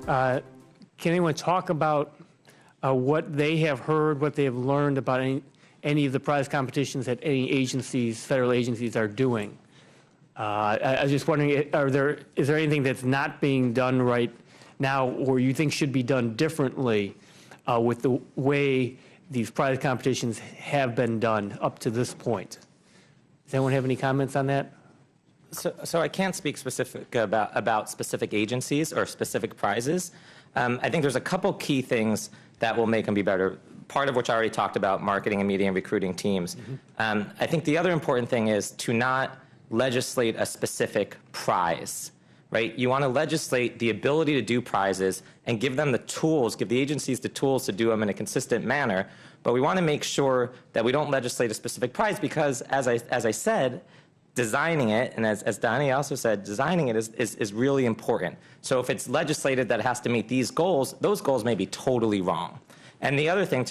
Can anyone talk about what they have heard, what they have learned about any of the prize competitions that any agencies, federal agencies, are doing? I was just wondering, is there anything that's not being done right now or you think should be done differently with the way these prize competitions have been done up to this point? Does anyone have any comments on that? So I can't speak specific about specific agencies or specific prizes. I think there's a couple key things that will make them be better, part of which I already talked about, marketing and media and recruiting teams. Mm-hmm. I think the other important thing is to not legislate a specific prize, right? You want to legislate the ability to do prizes and give them the tools, give the agencies the tools to do them in a consistent manner. But we want to make sure that we don't legislate a specific prize because, as I said, designing it, and as Donnie also said, designing it is really important. So if it's legislated that it has to meet these goals, those goals may be totally wrong. And the other thing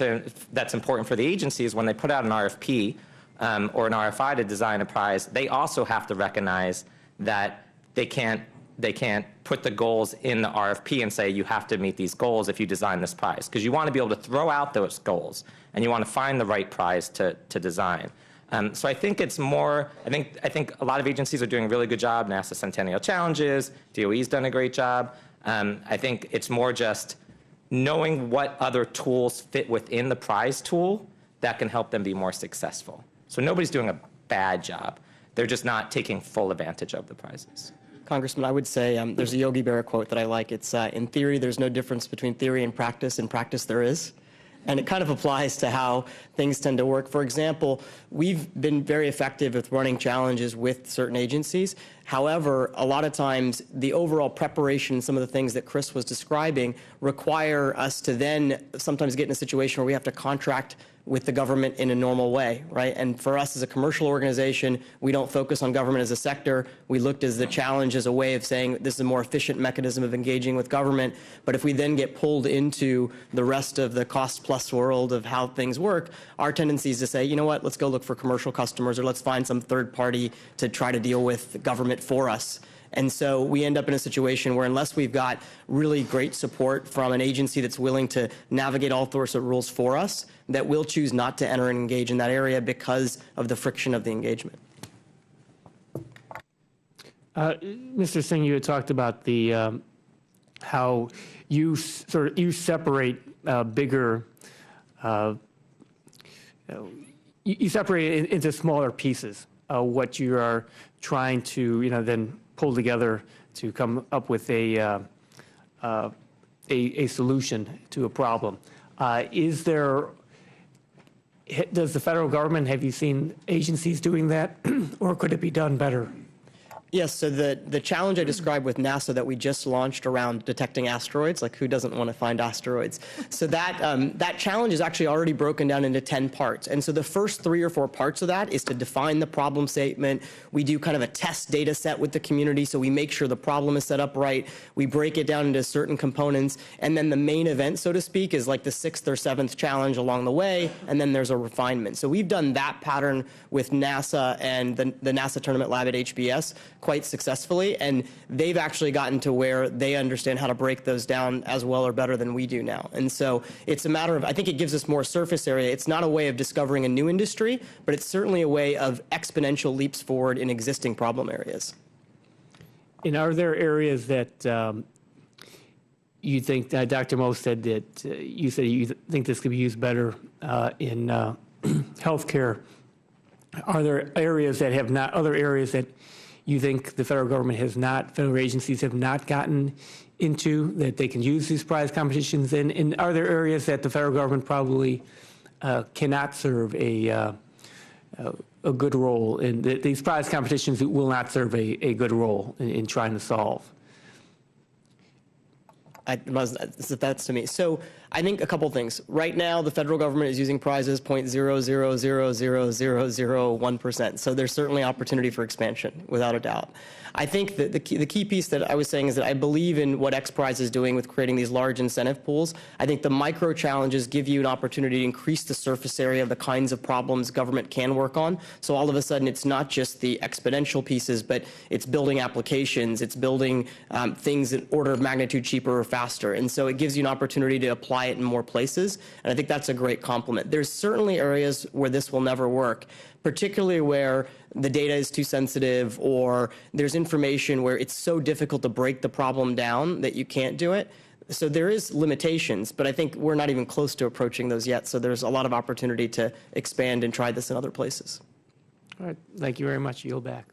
that's important for the agency is when they put out an RFP or an RFI to design a prize, they also have to recognize that they can't put the goals in the RFP and say you have to meet these goals if you design this prize, because you want to be able to throw out those goals and you want to find the right prize to design. So I think it's more, I think a lot of agencies are doing a really good job. NASA Centennial Challenges, DOE's done a great job. I think it's more just knowing what other tools fit within the prize tool that can help them be more successful. So nobody's doing a bad job. They're just not taking full advantage of the prizes. Congressman, I would say there's a Yogi Berra quote that I like. It's, in theory, there's no difference between theory and practice. In practice, there is. And it kind of applies to how things tend to work. For example, we've been very effective with running challenges with certain agencies. However, a lot of times the overall preparation, some of the things that Chris was describing, require us to then sometimes get in a situation where we have to contract with the government in a normal way, right? And for us as a commercial organization, we don't focus on government as a sector. We looked as the challenge as a way of saying this is a more efficient mechanism of engaging with government. But if we then get pulled into the rest of the cost plus world of how things work, our tendency is to say, you know what, let's go look for commercial customers or let's find some third party to try to deal with government for us. And so we end up in a situation where unless we've got really great support from an agency that's willing to navigate all sorts of rules for us, that we'll choose not to enter and engage in that area because of the friction of the engagement. Mr. Singh, you had talked about the how you separate bigger, you separate it into smaller pieces. What you are trying to, then pull together to come up with a solution to a problem. Does the federal government, have you seen agencies doing that, or could it be done better? Yes, so the challenge I described with NASA that we just launched around detecting asteroids, like who doesn't want to find asteroids? So that challenge is actually already broken down into 10 parts. And so the first 3 or 4 parts of that is to define the problem statement. We do kind of a test data set with the community, so we make sure the problem is set up right. We break it down into certain components. And then the main event, so to speak, is like the 6th or 7th challenge along the way, and then there's a refinement. So we've done that pattern with NASA and the NASA Tournament Lab at HBS quite successfully, and they've actually gotten to where they understand how to break those down as well or better than we do now. And so it's a matter of, I think it gives us more surface area. It's not a way of discovering a new industry, but it's certainly a way of exponential leaps forward in existing problem areas. And are there areas that you think, Dr. Moe said that you think this could be used better in healthcare? Are there areas that have not, other areas that you think the federal government has not, federal agencies have not gotten into, that they can use these prize competitions in? And are there areas that the federal government probably cannot serve a good role in? These prize competitions will not serve a good role in trying to solve? That's to me. So I think a couple things. Right now, the federal government is using prizes 0.0000001%. So there's certainly opportunity for expansion, without a doubt. I think that the key piece that I was saying is that I believe in what XPRIZE is doing with creating these large incentive pools. I think the micro challenges give you an opportunity to increase the surface area of the kinds of problems government can work on. So all of a sudden, it's not just the exponential pieces, but it's building applications, it's building things in order of magnitude cheaper or faster. And so it gives you an opportunity to apply it in more places. And I think that's a great compliment. There's certainly areas where this will never work, particularly where the data is too sensitive or there's information where it's so difficult to break the problem down that you can't do it. So there is limitations, but I think we're not even close to approaching those yet. So there's a lot of opportunity to expand and try this in other places. All right. Thank you very much. Yield back.